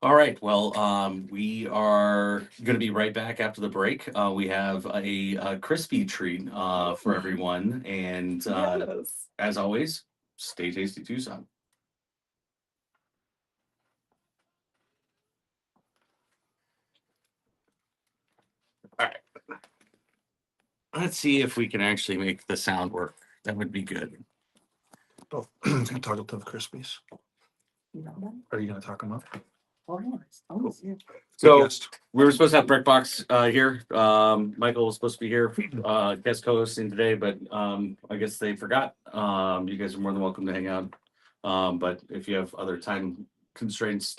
All right. Well, we are going to be right back after the break. We have a crispy treat for everyone, and Yes. as always, stay tasty, Tucson. All right. Let's see if we can actually make the sound work. That would be good. Oh, can I talk to the Krispies? Are you gonna talk them up? Oh, nice. Oh, yeah. So Yes. we were supposed to have Brickbox here. Michael was supposed to be here, guest co-hosting today, but I guess they forgot. You guys are more than welcome to hang out. But if you have other time constraints,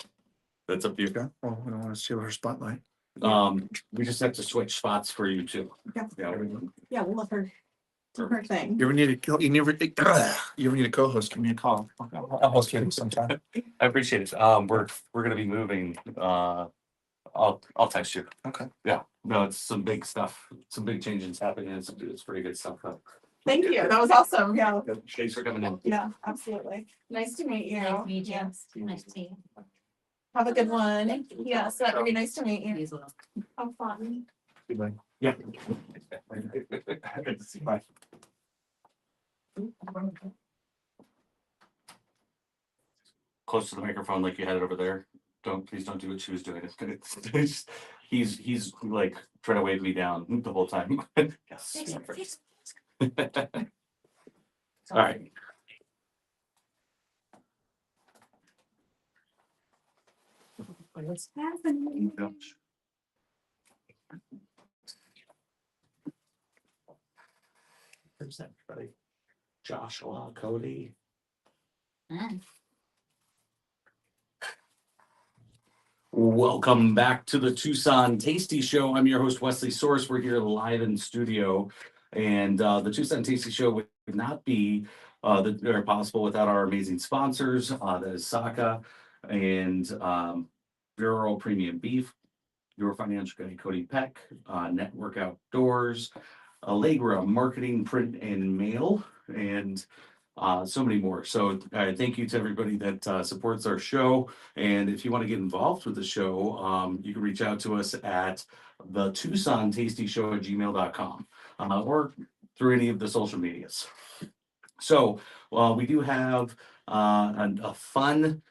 that's up to you. Okay, well, we don't want to steal her spotlight. We just have to switch spots for you too. Yeah. Yeah. Yeah, we'll let her do her thing. You ever need a, you never, you ever need a co-host, give me a call. I'll host you sometime. I appreciate it. We're gonna be moving. I'll text you. Okay. Yeah. No, it's some big stuff. Some big changes happening. It's pretty good stuff. Thank you. That was awesome. Yeah. Thanks for coming in. Yeah, absolutely. Nice to meet you. Nice to meet you. Yes. Nice to see you. Have a good one. Yes, that would be nice to meet you. as well. Have fun. Goodbye. Yeah. Good to see you. Bye. Close to the microphone like you had it over there. Please don't do what she was doing. He's like trying to wave me down the whole time. Yes. All right. What's happening? There's everybody. Joshua, Cody. Hi. Welcome back to the Tucson Tasty Show. I'm your host, Wesley Source. We're here live in studio. And the Tucson Tasty Show would not be possible without our amazing sponsors. That is Saka and Bureau Premium Beef, your financial guy, Cody Peck, Network Outdoors, Allegra Marketing, Print and Mail, and so many more. So thank you to everybody that supports our show. And if you want to get involved with the show, you can reach out to us at the Tucson Tasty Show at gmail.com or through any of the social medias. So we do have a fun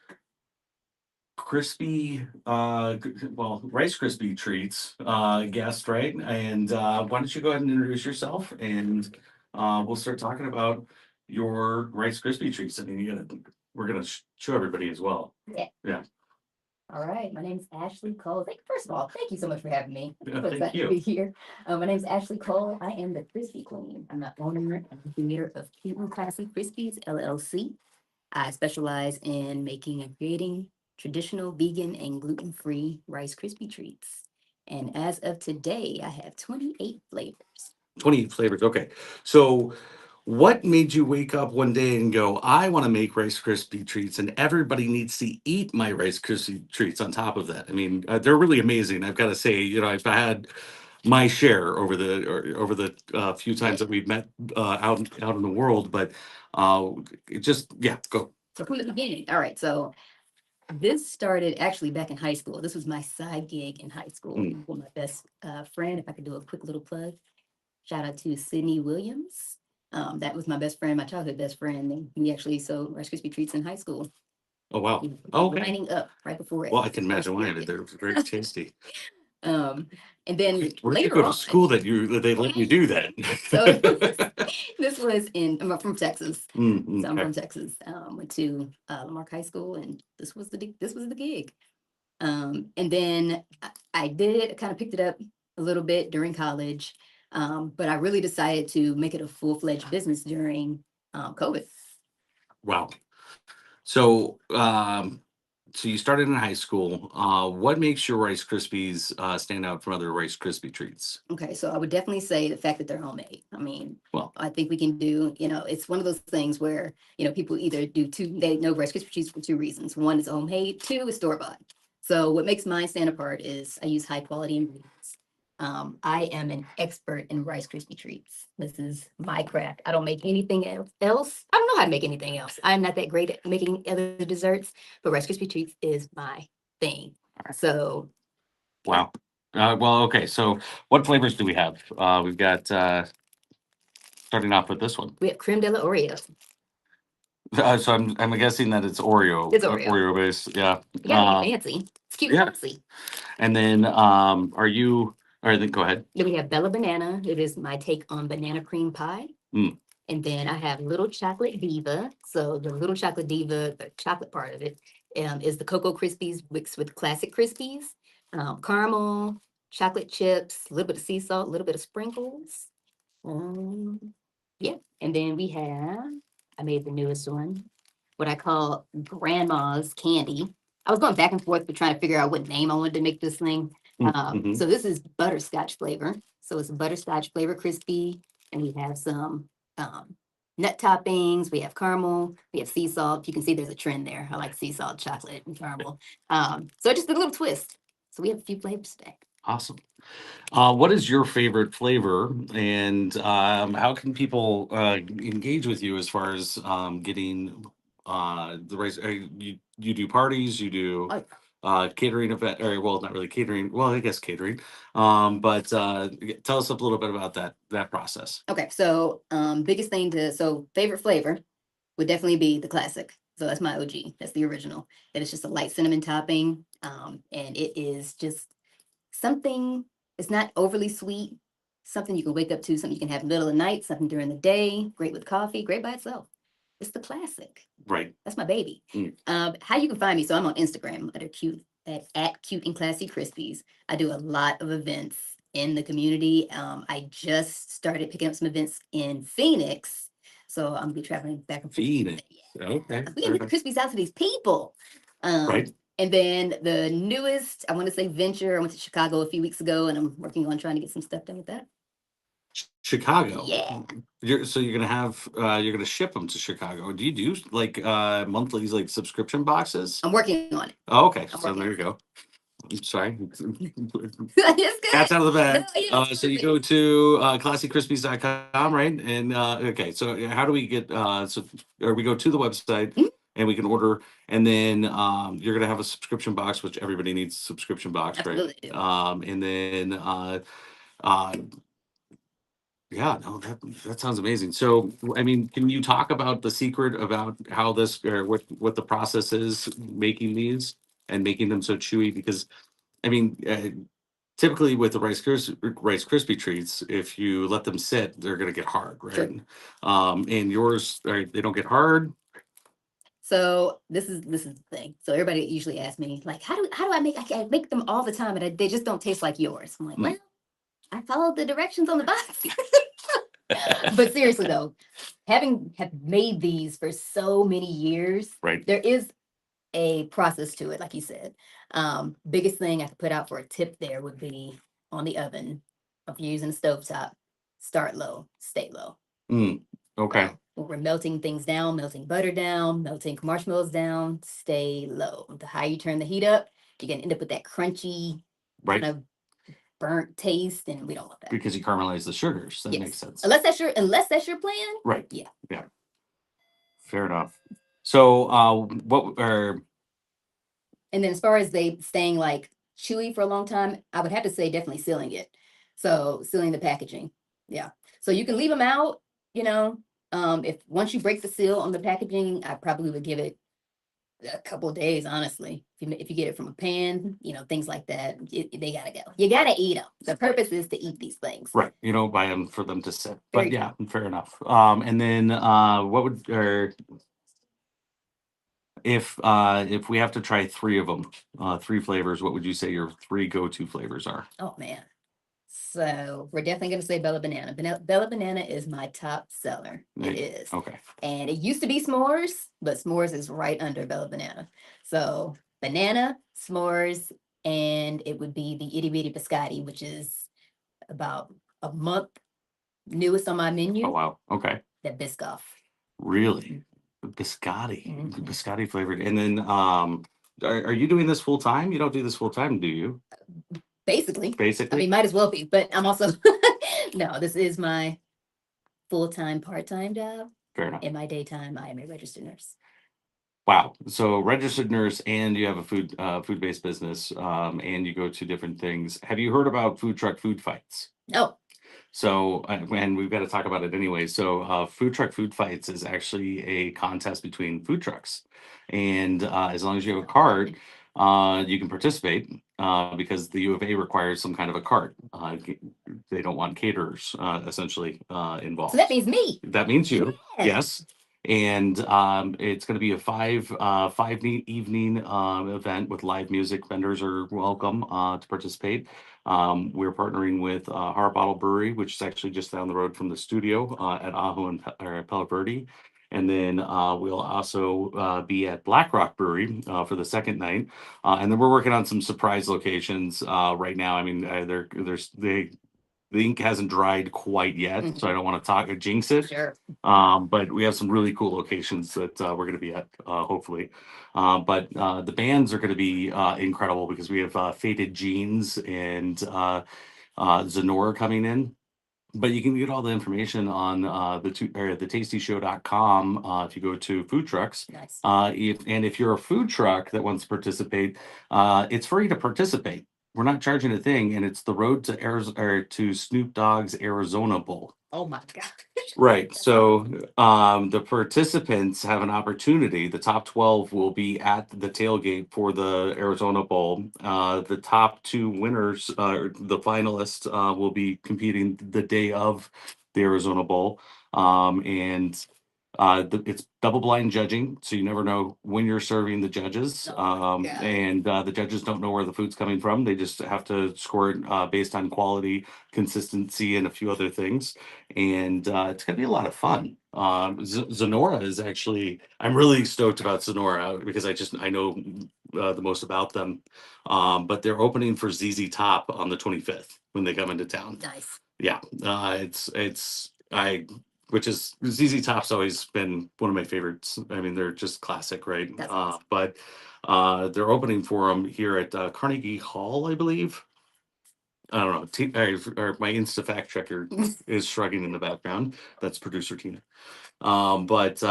crispy Rice Krispie treats guest, right? And why don't you go ahead and introduce yourself, and we'll start talking about your Rice Krispie treats. I mean, we're gonna show everybody as well. Yeah. All right, my name is Ashley Cole. First of all, thank you so much for having me. Yeah, I'm thank excited you. to be here. My name is Ashley Cole. I am the Crispy Queen. I'm the owner and creator of Cute and Classy Krispies LLC. I specialize in making and creating traditional vegan and gluten-free Rice Krispie treats. And as of today, I have 28 flavors. 28 flavors. Okay. So what made you wake up one day and go, I want to make Rice Krispie treats, and everybody needs to eat my Rice Krispie treats on top of that? I mean, they're really amazing. I've got to say, I've had my share over the few times that we've met out in the world, but it just, yeah, go. So from the beginning, all right, so this started actually back in high school. This was my side gig in high school with my best friend. If I could do a quick little plug, shout out to Sydney Williams. That was my best friend, my childhood best friend. And he actually sold Rice Krispie treats in high school. Oh, wow. He was Okay. lining up right before it. Well, I can imagine why. They're very tasty. And then Where'd you later go to on, school that they let you do that? So this was I'm from Texas. So I'm Okay. from Texas. Went to Lamarck High School, and this was the gig. And then I did kind of picked it up a little bit during college, but I really decided to make it a full-fledged business during COVID. Wow. So, so you started in high school. What makes your Rice Krispies stand out from other Rice Krispie treats? Okay, so I would definitely say the fact that they're homemade. I mean, Well, I think we can do, it's one of those things where, people either they know Rice Krispie treats for two reasons. One is homemade, two is store-bought. So what makes mine stand apart is I use high quality ingredients. I am an expert in Rice Krispie treats. This is my craft. I don't make anything else. I don't know how to make anything else. I'm not that great at making other desserts, but Rice Krispie treats is my thing. So Wow. Well, okay. So what flavors do we have? We've got starting off with this one. we have creme de la Oreo. So I'm guessing that it's Oreo. It's Oreo. Oreo based. Yeah. You gotta be fancy. It's cute yeah. and fancy. And then are you? All right. Then go ahead. Then we have Bella Banana. It is my take on banana cream pie. Mm. And then I have Little Chocolate Diva. So the Little Chocolate Diva, the chocolate part of it, is the Cocoa Krispies mixed with classic Krispies, caramel, chocolate chips, a little bit of sea salt, a little bit of sprinkles. Yeah. And then we have, I made the newest one, what I call Grandma's Candy. I was going back and forth, but trying to figure out what name I wanted to make this thing. Mhm. So this is butterscotch flavor. So it's a butterscotch flavor crispy, and we have some nut toppings. We have caramel. We have sea salt. You can see there's a trend there. I like sea salt, chocolate, and caramel. So just a little twist. So we have a few flavors today. Awesome. What is your favorite flavor, and how can people engage with you as far as getting the rice? You do parties, you do catering event, or well, not really catering. Well, I guess catering. But tell us a little bit about that process. Okay, so biggest thing so favorite flavor would definitely be the classic. So that's my OG. That's the original. And it's just a light cinnamon topping. And it is just something, it's not overly sweet, something you can wake up to, something you can have middle of the night, something during the day, great with coffee, great by itself. It's the classic. Right. That's my baby. Mm. How you can find me? So I'm on Instagram at cute and classy Krispies. I do a lot of events in the community. I just started picking up some events in Phoenix, so I'm gonna be traveling back and forth. Phoenix. Okay. We can get the Krispies out to these people. Right. And then the newest, I want to say venture. I went to Chicago a few weeks ago, and I'm working on trying to get some stuff done with that. Chicago. Yeah. You're gonna have you're gonna ship them to Chicago. Do you do like monthly like subscription boxes? I'm working on it. Oh, okay. I'm So working there you go. I'm sorry. It's good. Cat's out of the bag. No, yeah, So you perfect. go to classycrispies.com, right? And okay, so how do we get or we go to the website Mhm. and we can order, and then you're gonna have a subscription box, which everybody needs a subscription box, right? Absolutely do. And then yeah, no, that sounds amazing. So, I mean, can you talk about the secret about how this or what the process is making these and making them so chewy? Because I mean, typically with the Rice Krispie treats, if you let them sit, they're gonna get hard, right? Sure. And yours, they don't get hard. So this is the thing. So everybody usually asks me, like, how do I make them all the time, and they just don't taste like yours. I'm like, Mm. well, I followed the directions on the box. But seriously though, have made these for so many years, Right. there is a process to it, like you said. Biggest thing I could put out for a tip there would be on the oven. If you're using a stovetop, start low, stay low. Okay. So when we're melting things down, melting butter down, melting marshmallows down, stay low. The higher you turn the heat up, you're gonna end up with that crunchy Right. kind of burnt taste, and we don't want that. Because you caramelize the sugars. That Yes. makes sense. Unless that's your plan. Right. Yeah. Yeah. Fair enough. So, what are And then as far as they staying like chewy for a long time, I would have to say definitely sealing it. So sealing the packaging. Yeah. So you can leave them out, if once you break the seal on the packaging, I probably would give it a couple of days, honestly. If you get it from a pan, things like that, they gotta go. You gotta eat them. The purpose is to eat these things. right? You don't buy them for them to sit, Very but yeah, fair enough. And then what would or if we have to try three of them, three flavors, what would you say your three go-to flavors are? Oh man. So we're definitely gonna say Bella Banana. Bella Banana is my top seller. It is. Okay. And it used to be s'mores, but s'mores is right under Bella Banana. So banana, s'mores, and it would be the itty bitty biscotti, which is about a month newest on my menu. Oh wow. Okay. That Biscoff. Really? Biscotti, Mhm. biscotti flavored. And then are you doing this full time? You don't do this full time, do you? Basically. I Basically. mean, might as well be, but I'm also no, this is my full-time, part-time job. Fair enough. In my daytime, I am a registered nurse. Wow. So registered nurse and you have a food-based business, and you go to different things. Have you heard about food truck food fights? No. So, and we've got to talk about it anyway. So, food truck food fights is actually a contest between food trucks, and as long as you have a cart, you can participate because the U of A requires some kind of a cart. They don't want caterers essentially involved. So that means me. That means you, Yeah. yes. And it's going to be a evening event with live music. Vendors are welcome to participate. We're partnering with Har Bottle Brewery, which is actually just down the road from the studio at Ajo and Palo Verde. And then we'll also be at Black Rock Brewery for the second night. And then we're working on some surprise locations right now. I mean, the ink hasn't dried quite yet, so I don't want to talk or jinx it. Sure. But we have some really cool locations that we're going to be at, hopefully. But the bands are going to be incredible because we have Faded Jeans and Zenora coming in. But you can get all the information on the tastyshow.com if you go to food trucks. Nice. If you're a food truck that wants to participate, it's free to participate. We're not charging a thing, and it's the road to Arizona or to Snoop Dogg's Arizona Bowl. Oh my God. Right. So the participants have an opportunity. The top 12 will be at the tailgate for the Arizona Bowl. The top two winners, the finalists, will be competing the day of the Arizona Bowl. It's double blind judging, so you never know when you're serving the judges. Oh my God. The judges don't know where the food's coming from. They just have to score it based on quality, consistency, and a few other things. And it's going to be a lot of fun. Zenora is actually, I'm really stoked about Zenora because I know the most about them. But they're opening for ZZ Top on the 25th when they come into town. Nice. Yeah, which is ZZ Top's always been one of my favorites. I mean, they're just classic, right? That's awesome. But they're opening for them here at Carnegie Hall, I believe. I don't know. Or my Insta fact checker is shrugging in the background. That's producer Tina. But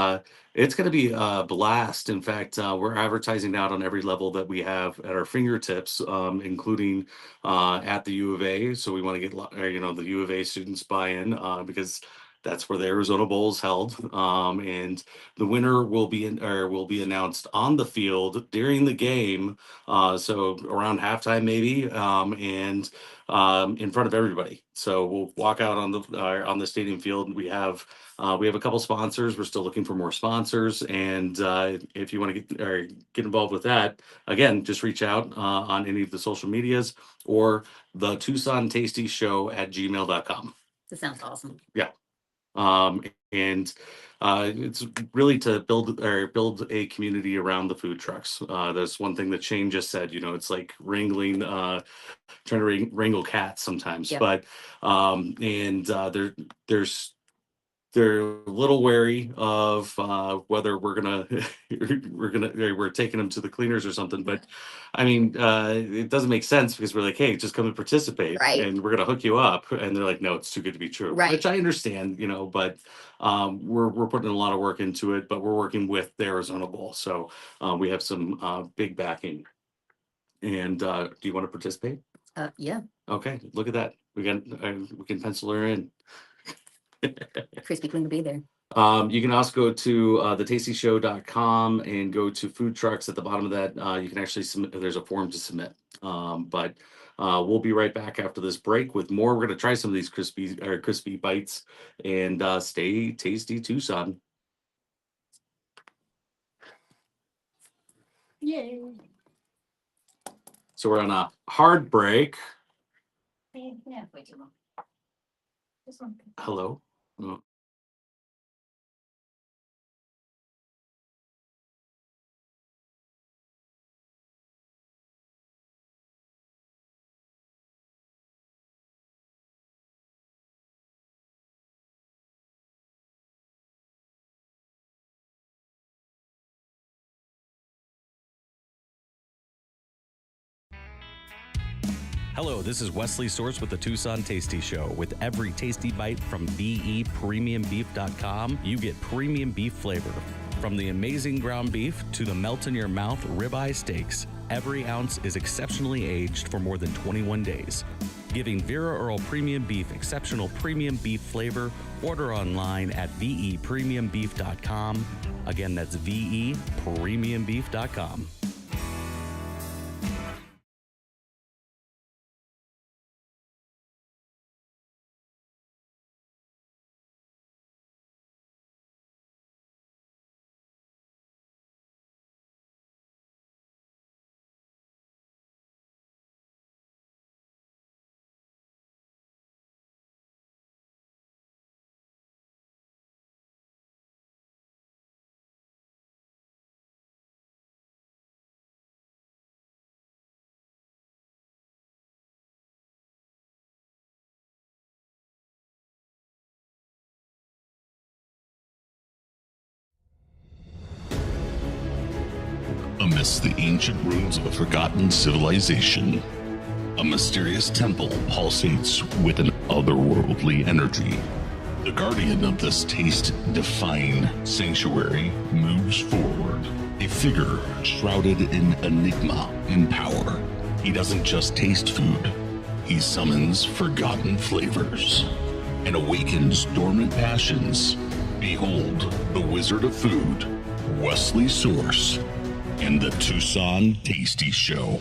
it's going to be a blast. In fact, we're advertising out on every level that we have at our fingertips, including at the U of A. So we want to get the U of A students buy-in because that's where the Arizona Bowl is held. And the winner will be announced on the field during the game. So around halftime maybe, and in front of everybody. So we'll walk out on the stadium field. We have a couple sponsors. We're still looking for more sponsors, and if you want to get involved with that, again, just reach out on any of the social medias or the Tucson Tasty Show at gmail.com. That sounds awesome. Yeah. And it's really to build a community around the food trucks. That's one thing that Shane just said. It's like wrangling, trying to wrangle cats sometimes. Yep. But they're a little wary of whether we're taking them to the cleaners or something. But I mean, it doesn't make sense because we're like, hey, just come and participate, Right. and we're gonna hook you up. And they're like, no, it's too good to be true. Right. Which I understand, but we're putting a lot of work into it. But we're working with the Arizona Bowl, so we have some big backing. And do you want to participate? Yeah. Okay, look at that. We can pencil her in. Krispy Kreme will be there. You can also go to thetastyshow.com and go to food trucks. At the bottom of that, you can actually submit. There's a form to submit. But we'll be right back after this break with more. We're going to try some of these crispy bites and stay tasty, Tucson. Yay. So we're on a hard break. Yeah, way too long. This one. Hello. Oh. Hello, this is Wesley Source with the Tucson Tasty Show. With every tasty bite from BEPremiumBeef.com, you get premium beef flavor. From the amazing ground beef to the melt in your mouth ribeye steaks, every ounce is exceptionally aged for more than 21 days. Giving Vera Earl Premium Beef exceptional premium beef flavor. Order online at vepremiumbeef.com. Again, that's vepremiumbeef.com. Amidst the ancient ruins of a forgotten civilization, a mysterious temple pulsates with an otherworldly energy. The guardian of this taste-defying sanctuary moves forward, a figure shrouded in enigma and power. He doesn't just taste food, he summons forgotten flavors and awakens dormant passions. Behold, the Wizard of Food, Wesley Source, and the Tucson Tasty Show.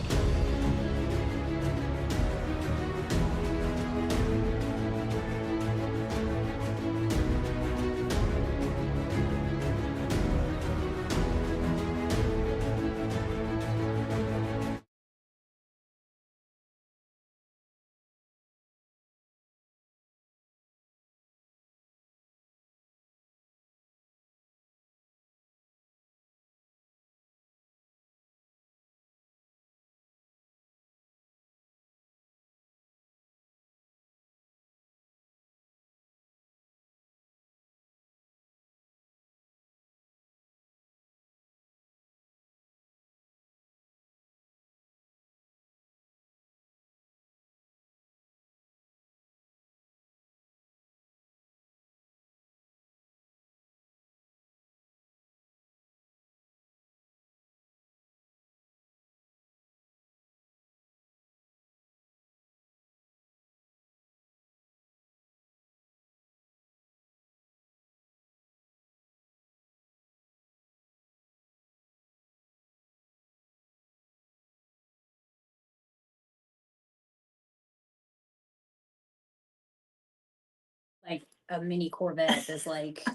Like a mini Corvette that's like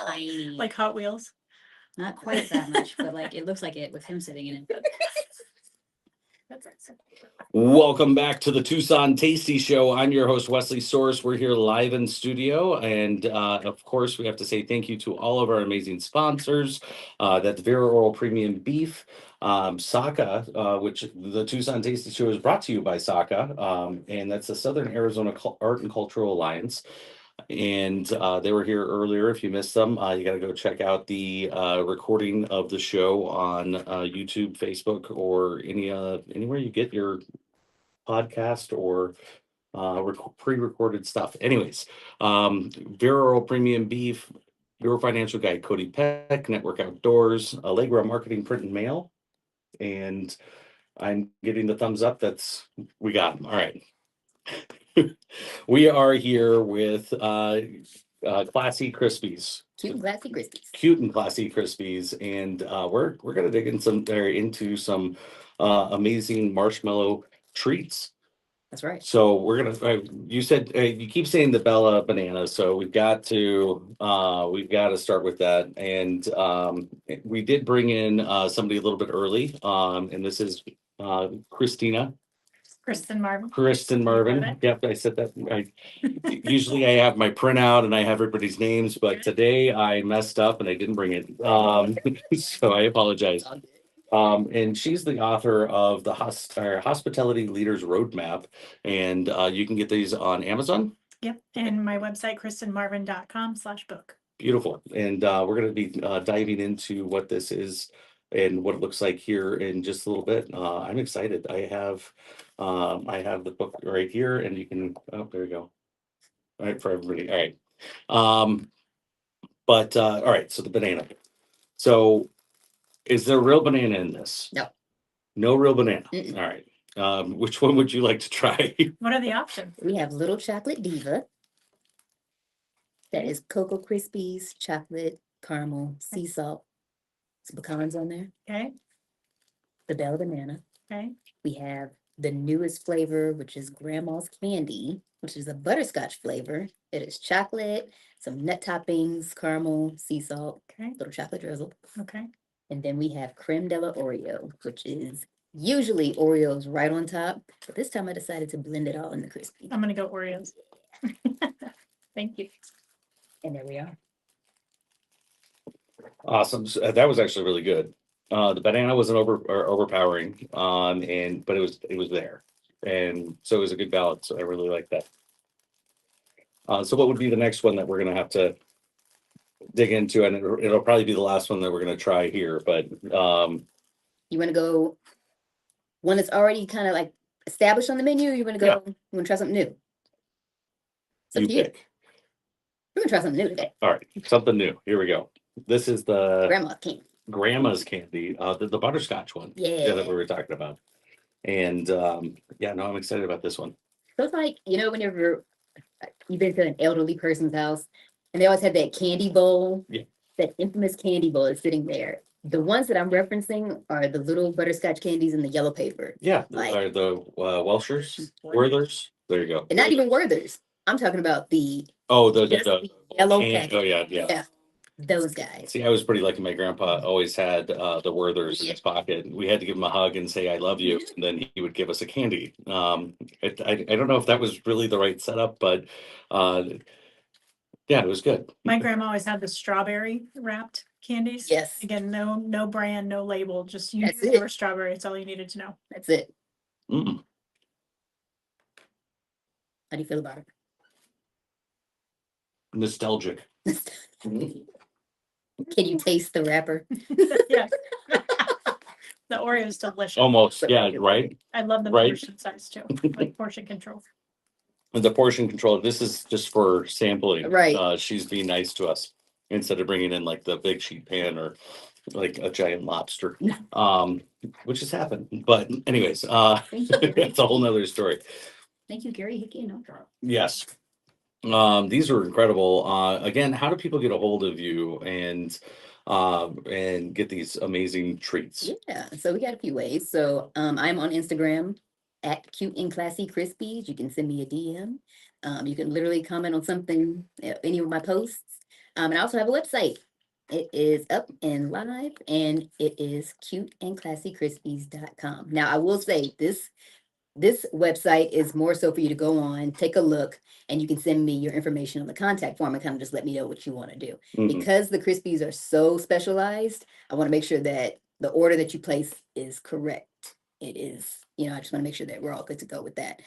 tiny. Like Hot Wheels. Not quite that much, but like it looks like it with him sitting in it. Welcome back to the Tucson Tasty Show. I'm your host, Wesley Source. We're here live in studio. And of course, we have to say thank you to all of our amazing sponsors. That's Vera Oral Premium Beef, Saka, which the Tucson Tasty Show is brought to you by Saka. And that's the Southern Arizona Art and Cultural Alliance. And they were here earlier. If you missed them, you got to go check out the recording of the show on YouTube, Facebook, or anywhere you get your podcast or pre-recorded stuff. Anyways, Vero Premium Beef, Your Financial Guide, Cody Peck, Network Outdoors, Allegra Marketing, Print and Mail, and I'm getting the thumbs up. We got them. All right. We are here with Classy Krispies. Cute and classy Krispies. Cute and Classy Krispies, and we're gonna dig into some amazing marshmallow treats. That's right. So we're gonna. You said you keep saying the Bella banana, so we've got to start with that. And we did bring in somebody a little bit early, and this is Kristen Marvin. Yep, I said that. Usually I have my printout and I have everybody's names, but today I messed up and I didn't bring it. So I apologize. And she's the author of the Hospitality Leaders Roadmap, and you can get these on Amazon. Yep. And my website, kristenmarvin.com/book. Beautiful. And we're going to be diving into what this is and what it looks like here in just a little bit. I'm excited. I have the book right here, and you can. Oh, there you go. All right, for everybody. All right. But all right. So the banana. So is there real banana in this? No. No real banana. Mm-mm. All right. Which one would you like to try? What are the options? We have Little Chocolate Diva. That is Cocoa Krispies, chocolate, caramel, sea salt, some pecans on there. Okay, The Bella Banana. okay, We have the newest flavor, which is Grandma's Candy, which is a butterscotch flavor. It is chocolate, some nut toppings, caramel, sea salt, okay, little chocolate drizzle. okay. And then we have Creme de la Oreo, which is usually Oreos right on top, but this time I decided to blend it all in the crispy. I'm gonna go Oreos. Thank you. And there we are. Awesome. So, that was actually really good. The banana wasn't overpowering, but it was there, and so it was a good balance. So I really like that. So what would be the next one that we're gonna have to dig into, and it'll probably be the last one that we're gonna try here. But You want to go one that's already kind of like established on the menu, or you want to go, Yeah. you want to try something new? It's up you to you. pick. We're gonna try something new today. All right, something new. Here we go. This is the Grandma's Candy. grandma's candy, the butterscotch one. Yeah. That we were talking about. And yeah, no, I'm excited about this one. So it's like, whenever you've been to an elderly person's house and they always have that candy bowl. Yeah. That infamous candy bowl is sitting there. The ones that I'm referencing are the little butterscotch candies in the yellow paper. Yeah, Like- are the Welshers, Werthers. There you go. And not even Werther's. I'm talking about the Oh, the just the yellow can- packet. Oh yeah, yeah. Yeah. Those guys. See, I was pretty lucky. My grandpa always had the Werthers in his pocket. We had to give him a hug and say "I love you," and then he would give us a candy. I don't know if that was really the right setup, but yeah, it was good. My grandma always had the strawberry wrapped candies. Yes. Again, no brand, no label, just you That's knew it. they were strawberry. It's all you needed to know. That's it. Mm. How do you feel about Nostalgic. it? Mhm. Can you taste the wrapper? Yes. The Oreo is delicious. Almost, yeah, right. I love the right. portion size too, like portion control. And the portion control. This is just for sampling. Right. She's being nice to us instead of bringing in like the big sheet pan or like a giant lobster. Which has happened. But anyways, Thank you. it's a whole nother story. Thank you, Gary Hickey and Oprah. Yes. These are incredible. Again, how do people get a hold of you and get these amazing treats? Yeah, so we got a few ways. So I'm on Instagram at Cute and Classy Krispies. You can send me a DM. You can literally comment on something, any of my posts. And I also have a website. It is up and live, and it is cuteandclassycrispies.com. Now, I will say this website is more so for you to go on, take a look, and you can send me your information on the contact form and kind of just let me know what you want to do. Mhm. Because the Krispies are so specialized, I want to make sure that the order that you place is correct. It is, I just want to make sure that we're all good to go with that.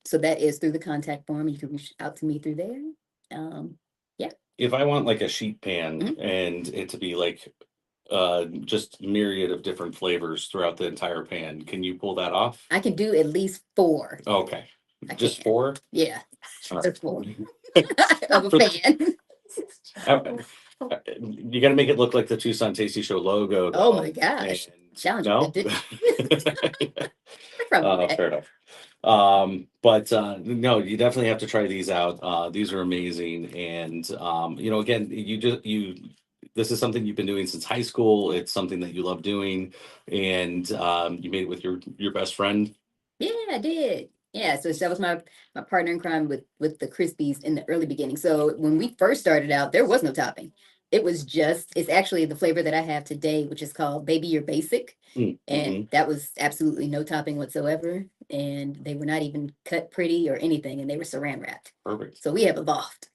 So that is through the contact form. You can reach out to me through there. If I want like a sheet pan Mhm. and it to be like just myriad of different flavors throughout the entire pan, can you pull that off? I can do at least 4. Okay. I Just can. 4? Yeah, All just right. 4 of a pan. You got to make it look like the Tucson Tasty Show logo. Oh though, my gosh. and- Challenge No? accepted. Probably that. Fair enough. But no, you definitely have to try these out. These are amazing. And again, this is something you've been doing since high school. It's something that you love doing. And you made it with your best friend. Yeah, I did. Yeah, so that was my partner in crime with the Krispies in the early beginning. So when we first started out, there was no topping. It's actually the flavor that I have today, which is called Baby You're Basic. Mm, And that was absolutely no topping whatsoever. And they were not even cut pretty or anything, and they were saran wrapped. Perfect. So we have evolved.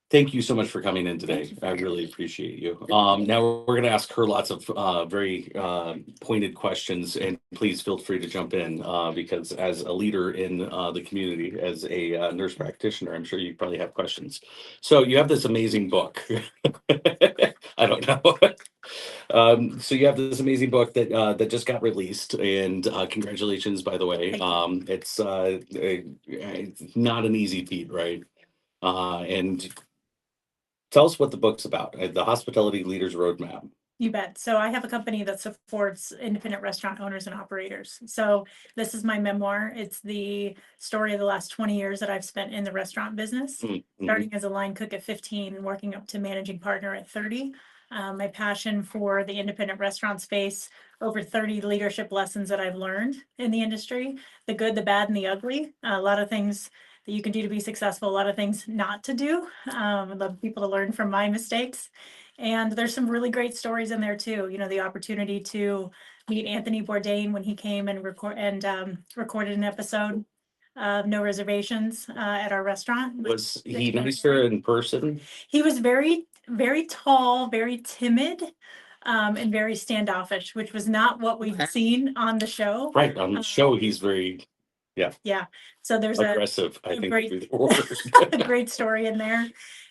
Thank you so much for coming in today. Thank you for I having really me. appreciate you. Now we're going to ask her lots of very pointed questions, and please feel free to jump in because as a leader in the community, as a nurse practitioner, I'm sure you probably have questions. So you have this amazing book. I don't know. So you have this amazing book that just got released, and congratulations, by the way. It's not an easy feat, right? And tell us what the book's about, the Hospitality Leaders Roadmap. You bet. So I have a company that supports independent restaurant owners and operators. So this is my memoir. It's the story of the last 20 years that I've spent in the restaurant business, Mm-hmm. starting as a line cook at 15 and working up to managing partner at 30. My passion for the independent restaurant space, over 30 leadership lessons that I've learned in the industry, the good, the bad, and the ugly. A lot of things that you can do to be successful, a lot of things not to do. I'd love people to learn from my mistakes. And there's some really great stories in there too. You know, the opportunity to meet Anthony Bourdain when he came and recorded an episode of No Reservations at our restaurant. Was he nicer in person? He was very, very tall, very timid, and very standoffish, which was not what we've seen on the show. Right, on the show, he's very Yeah. So there's aggressive, I a think great- would be the word. a great story in there,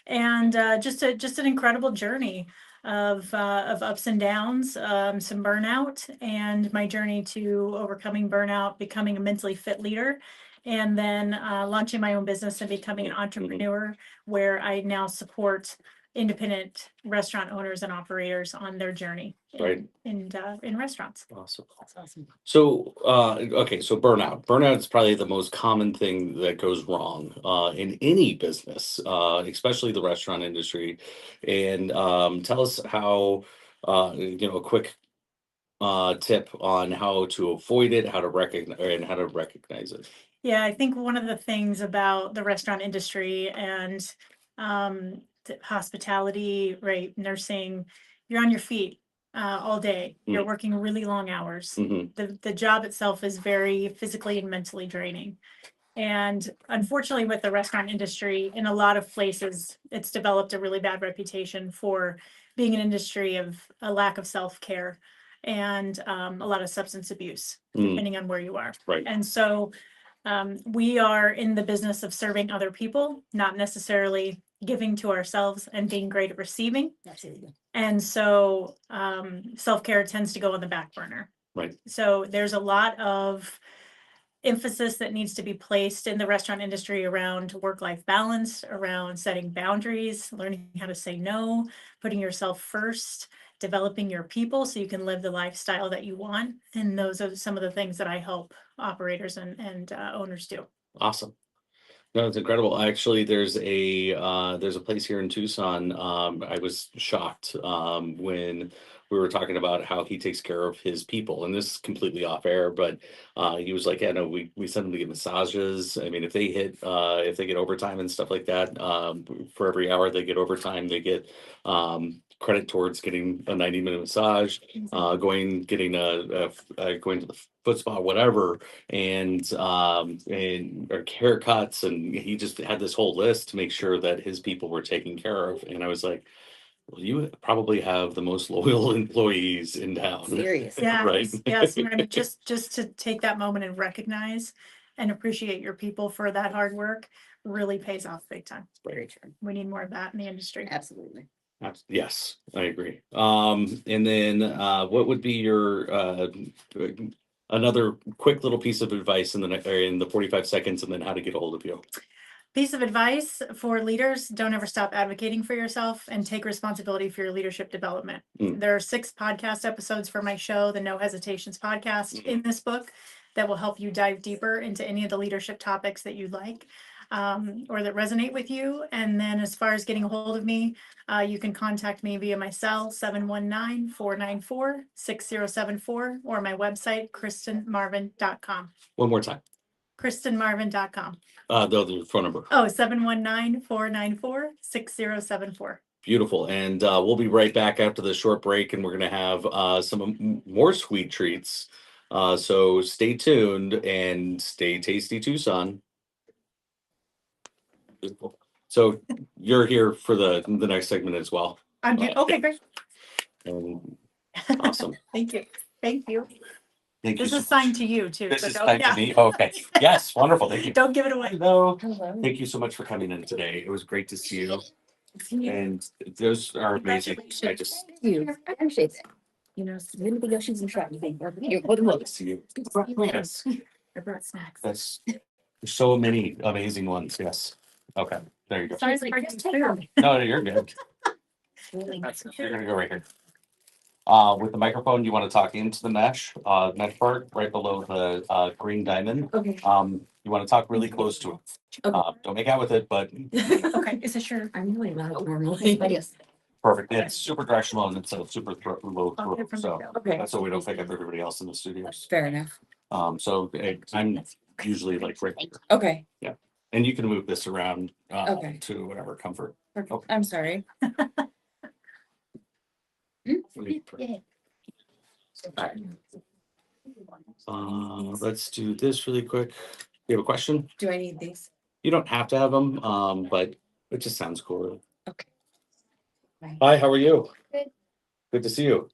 and just an incredible journey of ups and downs, some burnout, and my journey to overcoming burnout, becoming a mentally fit leader, and then launching my own business and becoming an entrepreneur, where I now support independent restaurant owners and operators on their journey Right. in restaurants. Awesome. That's awesome. So, okay, so burnout is probably the most common thing that goes wrong in any business, especially the restaurant industry. And tell us how, a quick tip on how to avoid it, how to recognize it. Yeah, I think one of the things about the restaurant industry and hospitality, right, nursing, you're on your feet all day. You're working really long hours. Mhm. The job itself is very physically and mentally draining. And unfortunately, with the restaurant industry, in a lot of places, it's developed a really bad reputation for being an industry of a lack of self-care and a lot of substance abuse, depending on where you are. Right. And so we are in the business of serving other people, not necessarily giving to ourselves and being great at receiving. Absolutely. And so self-care tends to go on the back burner. Right. So there's a lot of emphasis that needs to be placed in the restaurant industry around work-life balance, around setting boundaries, learning how to say no, putting yourself first, developing your people so you can live the lifestyle that you want. And those are some of the things that I help operators and owners do. Awesome. No, it's incredible. Actually, there's a place here in Tucson. I was shocked when we were talking about how he takes care of his people, and this is completely off air, but he was like, "Yeah, no, we send them to get massages. I mean, if they get overtime and stuff like that, for every hour they get overtime, they get credit towards getting a 90-minute massage, going to the foot spa, whatever, and or haircuts, and he just had this whole list to make sure that his people were taken care of. And I was like, well, you probably have the most loyal employees in town. Serious. Yeah, Right. yes. I mean, just to take that moment and recognize and appreciate your people for that hard work really pays off big time. Very true. We need more of that in the industry. Absolutely. Yes, I agree. And then what would be your another quick little piece of advice in the 45 seconds, and then how to get a hold of you? Piece of advice for leaders: don't ever stop advocating for yourself and take responsibility for your leadership development. There are 6 podcast episodes for my show, the No Hesitations podcast, in this book that will help you dive deeper into any of the leadership topics that you like or that resonate with you. And then as far as getting a hold of me, you can contact me via my cell 719-494-6074 or my website, KristenMarvin.com. One more time. KristenMarvin.com. The phone number. Oh, 719-494-6074. Beautiful. And we'll be right back after the short break, and we're going to have some more sweet treats. So stay tuned and stay tasty, Tucson. Beautiful. So you're here for the next segment as well. I'm good. Okay, great. And awesome. Thank you. Thank you. Thank you. This so is signed to you too. This so is don't- time yeah. to me. Okay. Yes. Wonderful. Thank you. Don't give it away. Hello. Hello. Thank you so much for coming in today. It was great to see you. And those are amazing. I just You, I appreciate that. You know, let me put your shoes and try. You're more than love welcome. to see you. Yes. I brought snacks. That's there's so many amazing ones. Yes. Okay. There you go. Sorry, just take them. No, you're good. You're gonna go right here. With the microphone, you want to talk into the mesh part right below the green diamond. Okay. You want to talk really close to it. Don't make out with it, but Okay, is it sure? I'm really loud normally. Yes. perfect. It's super directional and it's a super low I'll get it throat, from so the- Okay. that's so we don't pick up everybody else in the studios. Fair enough. So I'm usually like right here. Okay. And you can move this around Okay. to whatever comfort. Perfect. I'm sorry. Let's do this really quick. You have a question? Do I need these? You don't have to have them, but it just sounds cool. Okay. Hi, how are you? Good. Good to see you.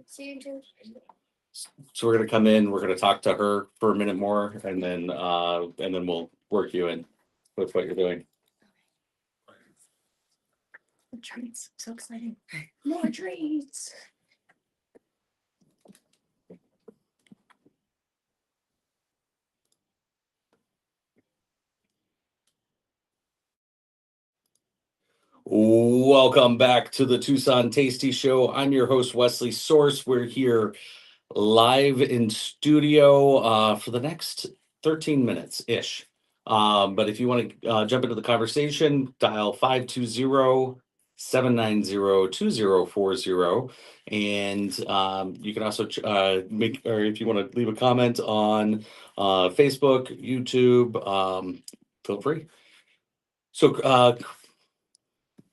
See you too. So we're gonna come in, we're gonna talk to her for a minute more, and then we'll work you in with what you're doing. Treats, so exciting. More treats. Welcome back to the Tucson Tasty Show. I'm your host, Wesley Source. We're here live in studio for the next 13 minutes ish. But if you want to jump into the conversation, dial 520-790-2040. And you can also make, or if you want to leave a comment on Facebook, YouTube, feel free. So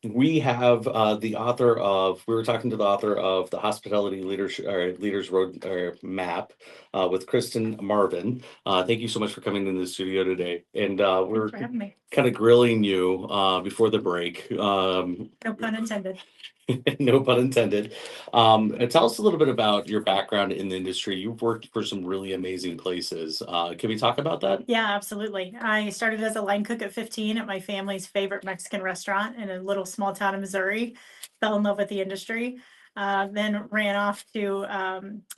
we have the author of, we were talking to the author of the Hospitality Leadership or Leaders Road Map with Kristen Marvin. Thank you so much for coming into the studio today. And we're Thanks for having me. kind of grilling you before the break. No pun intended. No pun intended. And tell us a little bit about your background in the industry. You've worked for some really amazing places. Can we talk about that? Yeah, absolutely. I started as a line cook at 15 at my family's favorite Mexican restaurant in a little small town in Missouri. Fell in love with the industry. Then ran off to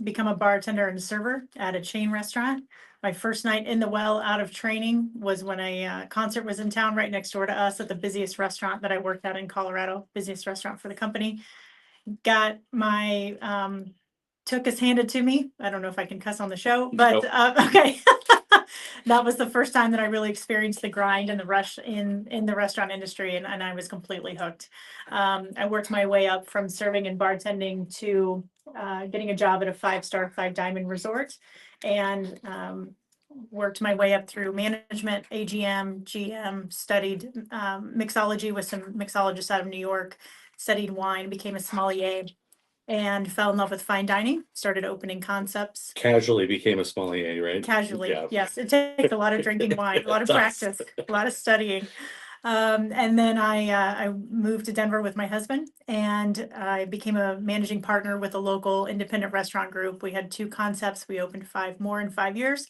become a bartender and server at a chain restaurant. My first night in the well out of training was when a concert was in town right next door to us at the busiest restaurant that I worked at in Colorado, busiest restaurant for the company. Got my took is handed to me. I don't know if I can cuss on the show, but okay. That was the first time that I really experienced the grind and the rush in the restaurant industry, and I was completely hooked. I worked my way up from serving and bartending to getting a job at a 5-star 5-diamond resort, and worked my way up through management, AGM, GM, studied mixology with some mixologists out of New York, studied wine, became a sommelier, and fell in love with fine dining, started opening concepts. Casually became a sommelier, right? Casually, Yeah. yes. It takes a lot of drinking wine, a lot of It does. practice, a lot of studying. And then I moved to Denver with my husband, and I became a managing partner with a local independent restaurant group. We had 2 concepts. We opened 5 more in 5 years,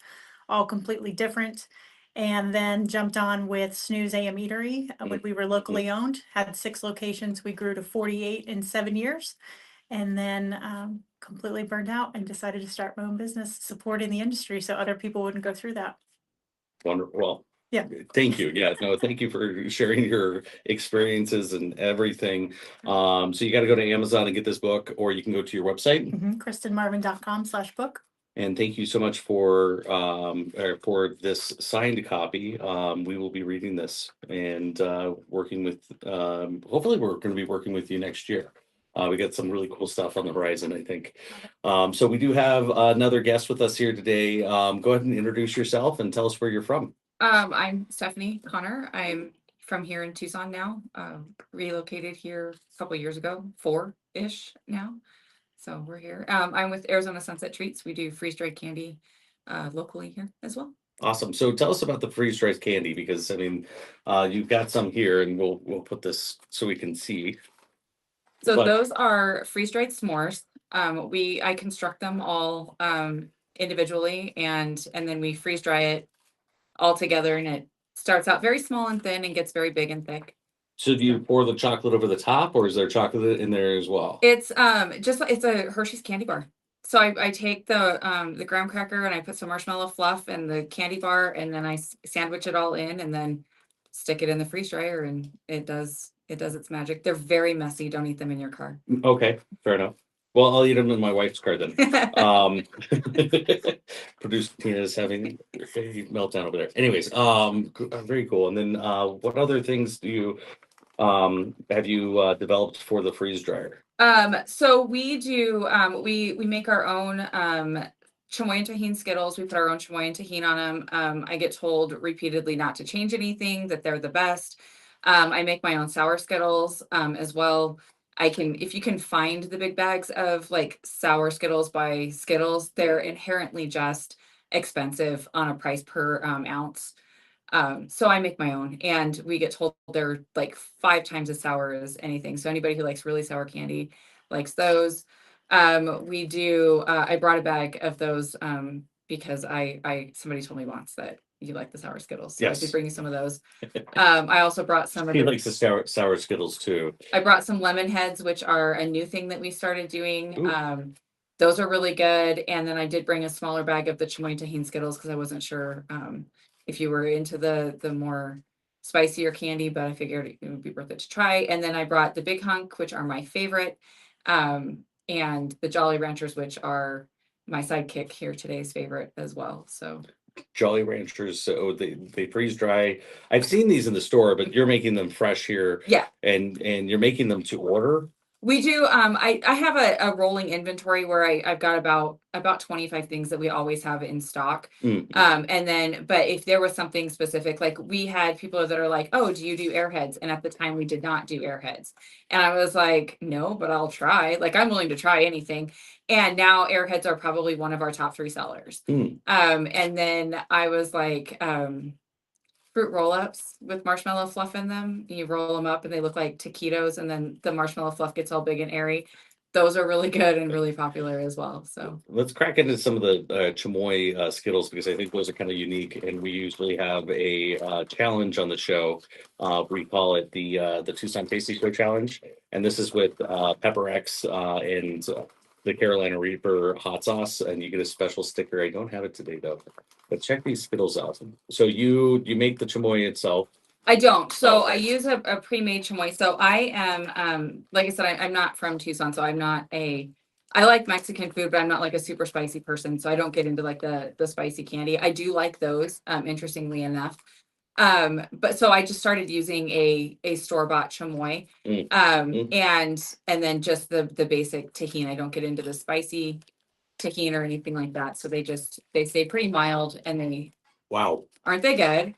all completely different. And then jumped on with Snooze AM Eatery when we were locally owned, had 6 locations. We grew to 48 in 7 years. And then completely burned out and decided to start my own business supporting the industry so other people wouldn't go through that. Wonderful. Well, Yeah. Thank you. Yeah, no, thank you for sharing your experiences and everything. So you got to go to Amazon and get this book, or you can go to your website. KristenMarvin.com/book. And thank you so much for this signed copy. We will be reading this and working with. Hopefully, we're going to be working with you next year. We got some really cool stuff on the horizon, I think. So we do have another guest with us here today. Go ahead and introduce yourself and tell us where you're from. I'm Stephanie Connor. I'm from here in Tucson now. Relocated here a couple years ago, 4-ish now. So we're here. I'm with Arizona Sunset Treats. We do freeze-dried candy locally here as well. Awesome. So tell us about the freeze-dried candy, because I mean, you've got some here, and we'll put this so we can see. So But- those are freeze-dried s'mores. I construct them all individually, and then we freeze dry it all together, and it starts out very small and thin and gets very big and thick. So do you pour the chocolate over the top, or is there chocolate in there as well? It's it's a Hershey's candy bar. So I take the graham cracker and I put some marshmallow fluff and the candy bar, and then I sandwich it all in and then stick it in the freeze dryer, and it does it does its magic. They're very messy. Don't eat them in your car. Okay, fair enough. Well, I'll eat them in my wife's car then. Producer Tina is having a meltdown over there. Anyways, very cool. And then what other things do you have you developed for the freeze dryer? So we do we make our own chamoy and tahini Skittles. We put our own chamoy and tahini on them. I get told repeatedly not to change anything, that they're the best. I make my own sour Skittles as well. If you can find the big bags of like sour Skittles by Skittles, they're inherently just expensive on a price per ounce. So I make my own, and we get told they're like 5 times as sour as anything. So anybody who likes really sour candy likes those. We do, I brought a bag of those because somebody told me once that you like the sour Skittles. So I Yes. did bring you some of those. I also brought some of He the, likes the sour Skittles too. I brought some lemon heads, which are a new thing that we started doing. Ooh. Those are really good. And then I did bring a smaller bag of the chamoy tahini Skittles because I wasn't sure if you were into the more spicier candy, but I figured it would be worth it to try. And then I brought the Big Hunk, which are my favorite, and the Jolly Ranchers, which are my sidekick here today's favorite as well. So Jolly Ranchers, so they freeze dry. I've seen these in the store, but you're making them fresh here. yeah. And you're making them to order. We do. I have a rolling inventory where I've got about 25 things that we always have in stock. And then, but if there was something specific, like we had people that are like, oh, do you do airheads? And at the time we did not do airheads. And I was like, no, but I'll try. Like I'm willing to try anything. And now airheads are probably one of our top 3 sellers. And then I was like, fruit roll-ups with marshmallow fluff in them. You roll them up and they look like taquitos, and then the marshmallow fluff gets all big and airy. Those are really good and really popular as well. So let's crack into some of the chamoy Skittles, because I think those are kind of unique, and we usually have a challenge on the show. We call it the Tucson Tasty Show Challenge, and this is with Pepper X and the Carolina Reaper hot sauce, and you get a special sticker. I don't have it today though, but check these Skittles out. So you make the chamoy itself. I don't. So Okay. I use a pre-made chamoy. So I am, like I said, I'm not from Tucson, so I like Mexican food, but I'm not like a super spicy person. So I don't get into like the spicy candy. I do like those, interestingly enough. But so I just started using a store-bought chamoy. And then just the basic tahini. I don't get into the spicy tahini or anything like that. So they stay pretty mild, and Wow. aren't they good?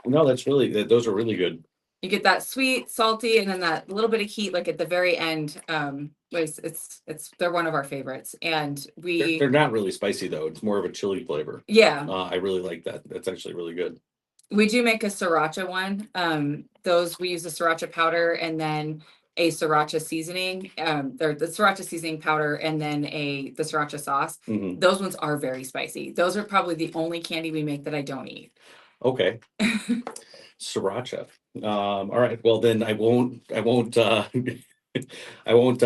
No, those are really good. You get that sweet, salty, and then that little bit of heat, like at the very end. They're one of our favorites, and They're not really spicy though. It's more of a chili flavor. yeah, I really like that. That's actually really good. we do make a sriracha one. Those we use the sriracha powder and then a sriracha seasoning. They're the sriracha seasoning powder and then the sriracha sauce. Those ones are very spicy. Those are probably the only candy we make that I don't eat. Okay. Sriracha. All right. Well, then I won't I won't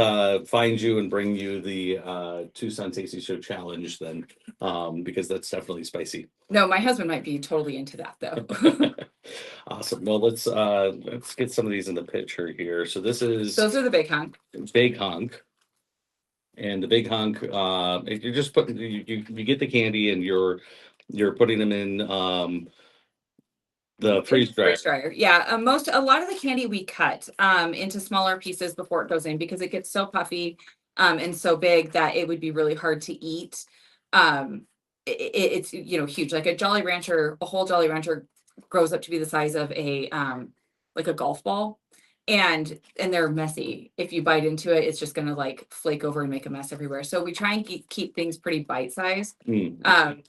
find you and bring you the Tucson Tasty Show Challenge then, because that's definitely spicy. No, my husband might be totally into that though. Awesome. Well, let's get some of these in the picture here. So this is Those are the Big Hunk. Big Hunk. And the Big Hunk, if you're just putting you get the candy and you're putting them in the freeze dryer. Yeah. A lot of the candy we cut into smaller pieces before it goes in, because it gets so puffy and so big that it would be really hard to eat. It's huge. Like a whole Jolly Rancher grows up to be the size of a golf ball. And they're messy. If you bite into it, it's just gonna like flake over and make a mess everywhere. So we try and keep things pretty bite-sized.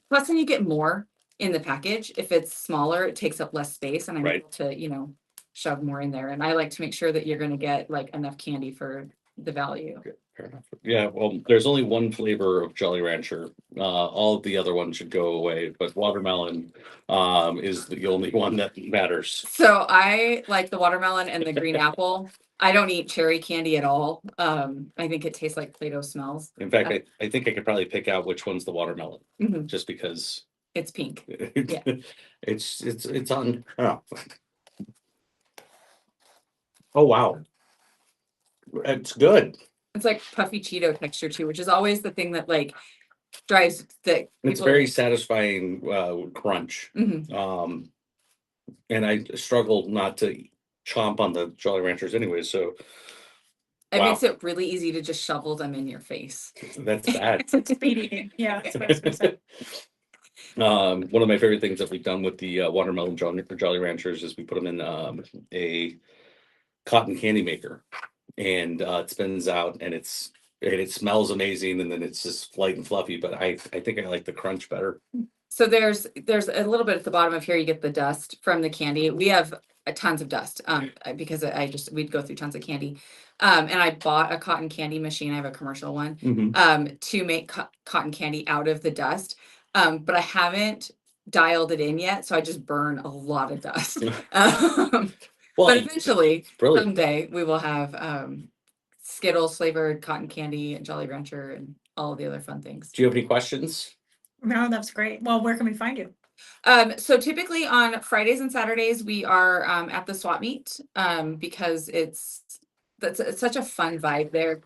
Plus then you get more in the package. If it's smaller, it takes up less space, and I'm able to, shove more in there. And I like to make sure that you're going to get like enough candy for the value. Okay, fair enough. Yeah, well, there's only one flavor of Jolly Rancher. All of the other ones should go away, but watermelon is the only one that matters. So I like the watermelon and the green apple. I don't eat cherry candy at all. I think it tastes like Play-Doh smells. In fact, I think I could probably pick out which one's the watermelon, just because it's pink. it's on. Oh. Oh, wow. It's good. It's like puffy Cheeto texture too, which is always the thing that like drives the It's people. very satisfying crunch. Mhm. And I struggle not to chomp on the Jolly Ranchers anyway, so It wow. makes it really easy to just shovel them in your face. That's bad. It's speed eating. Yeah. That's what I was gonna say. One of my favorite things that we've done with the watermelon Jolly Ranchers is we put them in a cotton candy maker, and it spins out, and it smells amazing, and then it's just light and fluffy. But I think I like the crunch better. So there's a little bit at the bottom of here. You get the dust from the candy. We have tons of dust because we'd go through tons of candy. And I bought a cotton candy machine. I have a commercial one to make cotton candy out of the dust. But I haven't dialed it in yet, so I just burn a lot of dust. Well, But eventually, brilliant. someday we will have Skittles flavored cotton candy and Jolly Rancher and all of the other fun things. Do you have any questions? No, that's great. Well, where can we find you? So typically on Fridays and Saturdays, we are at the swap meet because it's such a fun vibe there.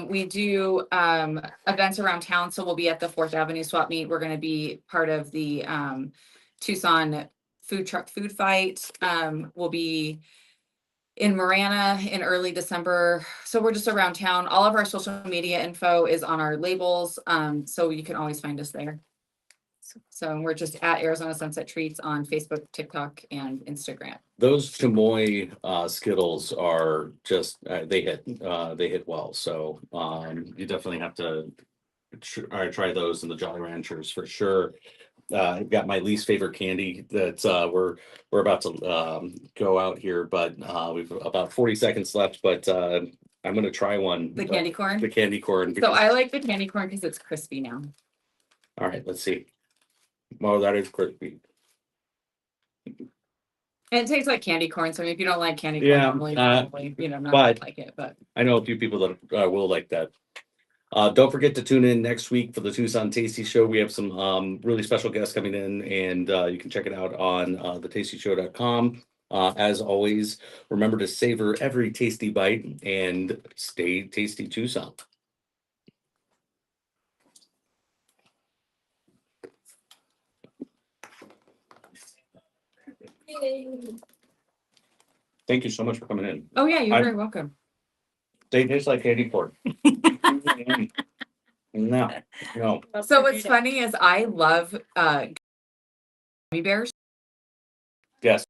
We do events around town, so we'll be at the 4th Avenue swap meet. We're going to be part of the Tucson food truck food fight. We'll be in Marana in early December. So we're just around town. All of our social media info is on our labels, so you can always find us there. So we're just at Arizona Sunset Treats on Facebook, TikTok, and Instagram. Those Chamoy Skittles are just they hit well. So you definitely have to try those and the Jolly Ranchers for sure. I've got my least favorite candy that we're about to go out here, but we've about 40 seconds left. But I'm gonna try one. The candy corn. The candy corn. So I like the candy corn because it's crispy now. All right, let's see. Oh, that is crispy. And it tastes like candy corn. So if you don't like candy corn, Yeah, normally, probably, not but- like it. But I know a few people that will like that. Don't forget to tune in next week for the Tucson Tasty Show. We have some really special guests coming in, and you can check it out on thetastyshow.com. As always, remember to savor every tasty bite and stay tasty, Tucson. Thank you so much for coming in. oh yeah, you're I- very welcome. They taste like candy corn. No. So what's funny is I love gummy bears. Yes.